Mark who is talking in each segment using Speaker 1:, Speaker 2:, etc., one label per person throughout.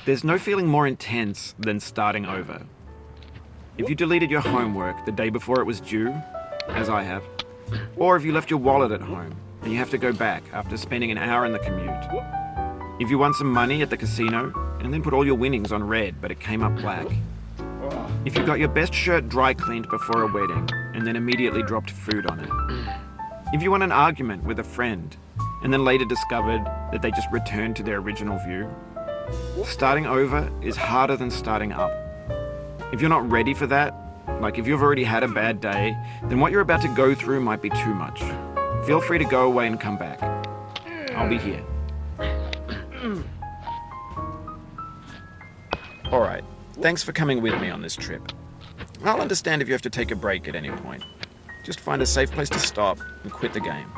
Speaker 1: There's no feeling more intense than starting over. If you deleted your homework the day before it was due, as I have, or if you left your wallet at home and you have to go back after spending an hour in the commute. If you won some money at the casino and then put all your winnings on red but it came up black. If you got your best shirt dry cleaned before a wedding and then immediately dropped food on it. If you won an argument with a friend and then later discovered that they just returned to their original view. Starting over is harder than starting up. If you're not ready for that, like if you've already had a bad day, then what you're about to go through might be too much. Feel free to go away and come back. I'll be here. Alright, thanks for coming with me on this trip. I'll understand if you have to take a break at any point. Just find a safe place to stop and quit the game.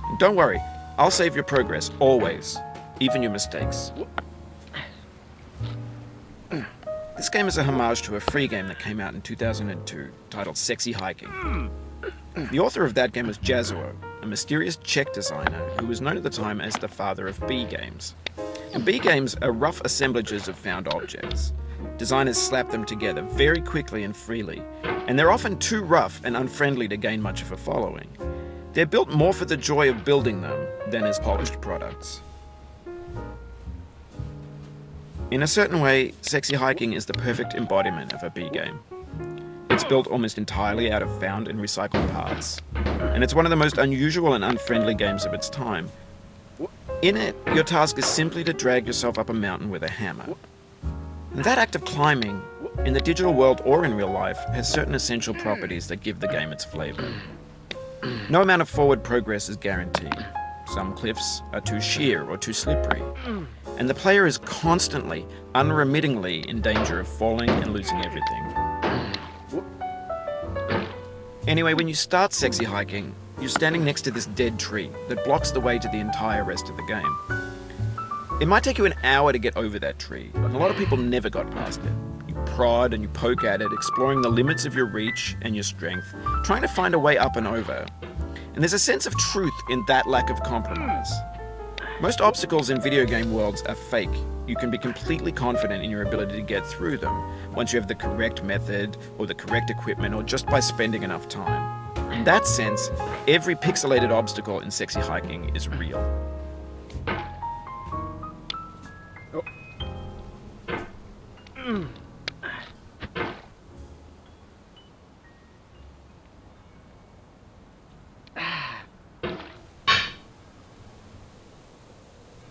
Speaker 1: And don't worry, I'll save your progress, always, even your mistakes. This game is a homage to a free game that came out in 2002, titled Sexy Hiking. The author of that game was Jazzuo, a mysterious Czech designer who was known at the time as the father of B games. And B games are rough assemblages of found objects. Designers slap them together very quickly and freely, and they're often too rough and unfriendly to gain much of a following. They're built more for the joy of building them than as polished products. In a certain way, Sexy Hiking is the perfect embodiment of a B game. It's built almost entirely out of found and recycled parts, and it's one of the most unusual and unfriendly games of its time. In it, your task is simply to drag yourself up a mountain with a hammer. And that act of climbing, in the digital world or in real life, has certain essential properties that give the game its flavor. No amount of forward progress is guaranteed. Some cliffs are too sheer or too slippery, and the player is constantly, unremittingly in danger of falling and losing everything. Anyway, when you start Sexy Hiking, you're standing next to this dead tree that blocks the way to the entire rest of the game. It might take you an hour to get over that tree, and a lot of people never got past it. You prod and you poke at it, exploring the limits of your reach and your strength, trying to find a way up and over. And there's a sense of truth in that lack of compromise. Most obstacles in video game worlds are fake. You can be completely confident in your ability to get through them once you have the correct method or the correct equipment or just by spending enough time. In that sense, every pixelated obstacle in Sexy Hiking is real.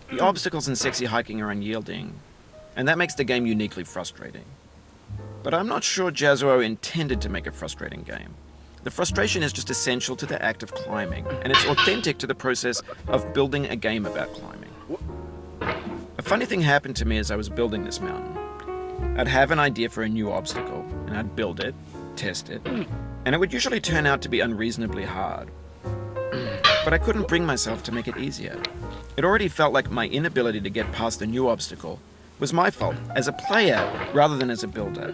Speaker 1: The obstacles in Sexy Hiking are unyielding, and that makes the game uniquely frustrating. But I'm not sure Jazzuo intended to make a frustrating game. The frustration is just essential to the act of climbing, and it's authentic to the process of building a game about climbing. A funny thing happened to me as I was building this mountain. I'd have an idea for a new obstacle, and I'd build it, test it, and it would usually turn out to be unreasonably hard. But I couldn't bring myself to make it easier. It already felt like my inability to get past the new obstacle was my fault as a player rather than as a builder.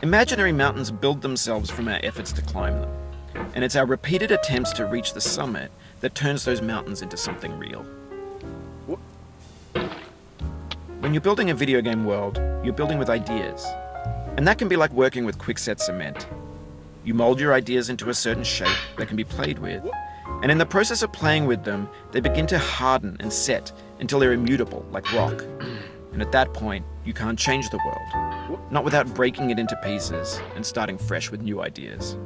Speaker 1: Imaginary mountains build themselves from our efforts to climb them, and it's our repeated attempts to reach the summit that turns those mountains into something real. When you're building a video game world, you're building with ideas, and that can be like working with quickset cement. You mold your ideas into a certain shape that can be played with, and in the process of playing with them, they begin to harden and set until they're immutable, like rock. And at that point, you can't change the world, not without breaking it into pieces and starting fresh with new ideas.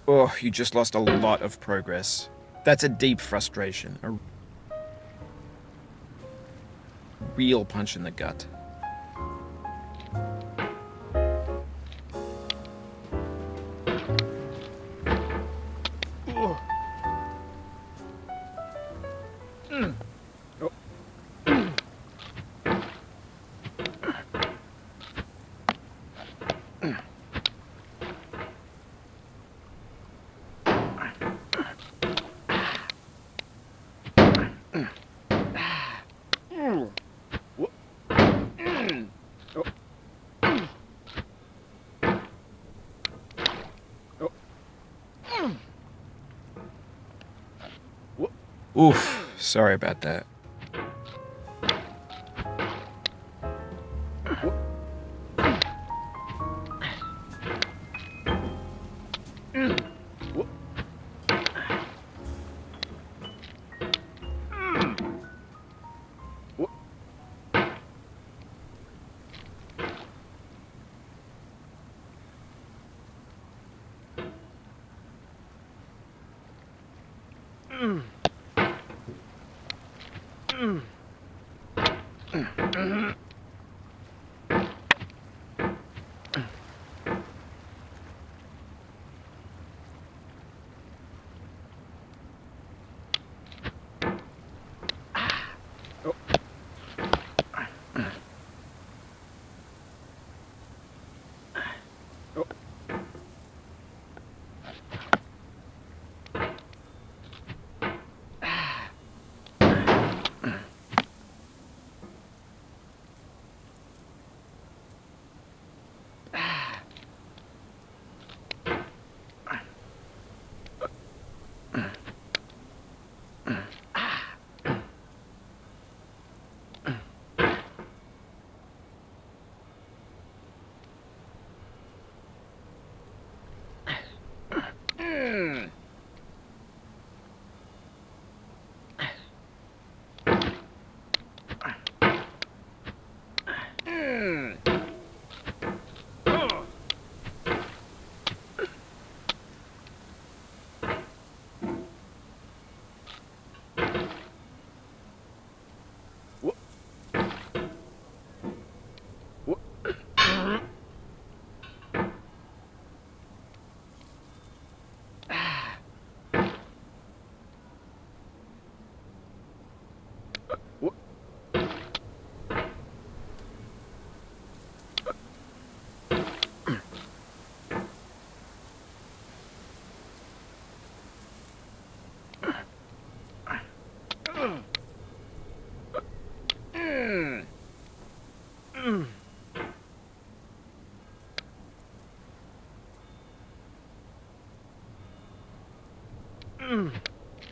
Speaker 1: Oh, you just lost a lot of progress. That's a deep frustration. A real punch in the gut. Oof, sorry about that.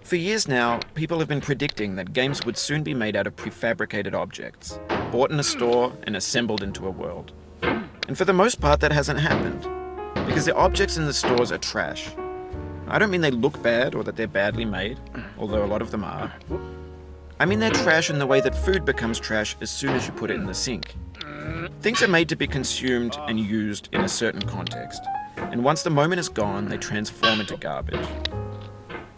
Speaker 1: For years now, people have been predicting that games would soon be made out of prefabricated objects, bought in a store and assembled into a world. And for the most part, that hasn't happened, because the objects in the stores are trash. I don't mean they look bad or that they're badly made, although a lot of them are. I mean they're trash in the way that food becomes trash as soon as you put it in the sink. Things are made to be consumed and used in a certain context, and once the moment is gone, they transform into garbage.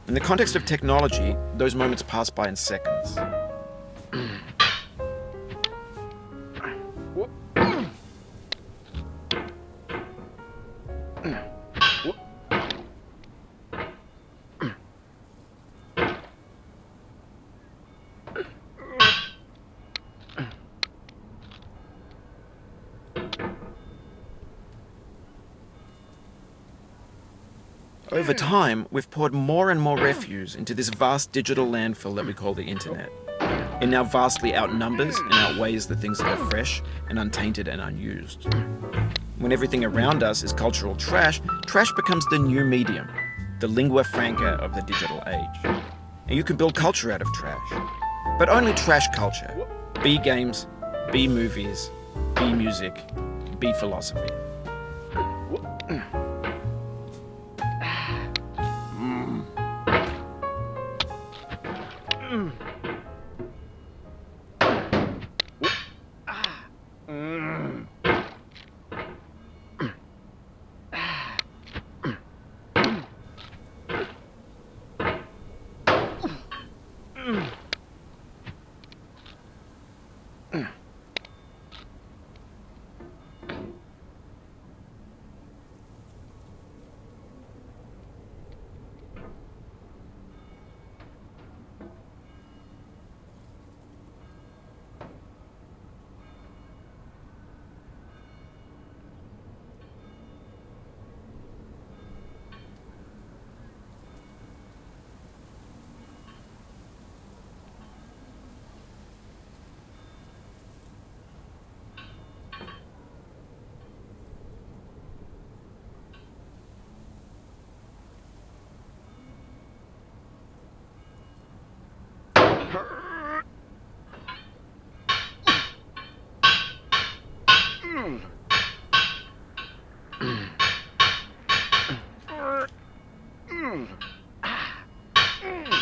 Speaker 1: In the context of technology, those moments pass by in seconds. Over time, we've poured more and more refuse into this vast digital landfill that we call the internet. It now vastly outnumbers and outweighs the things that are fresh and untainted and unused. When everything around us is cultural trash, trash becomes the new medium, the lingua franca of the digital age. And you can build culture out of trash. But only trash culture. Be games, be movies, be music, be philosophy.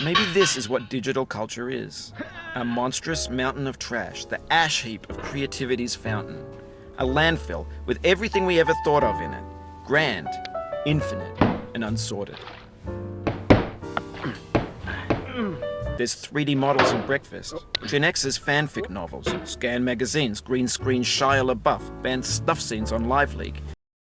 Speaker 1: Maybe this is what digital culture is. A monstrous mountain of trash, the ash heap of creativity's fountain. A landfill with everything we ever thought of in it. Grand, infinite, and unsorted. There's 3D models of breakfast, Gen X's fanfic novels, scan magazines, green screen Shia LaBeouf, banned snuff scenes on LiveLeak,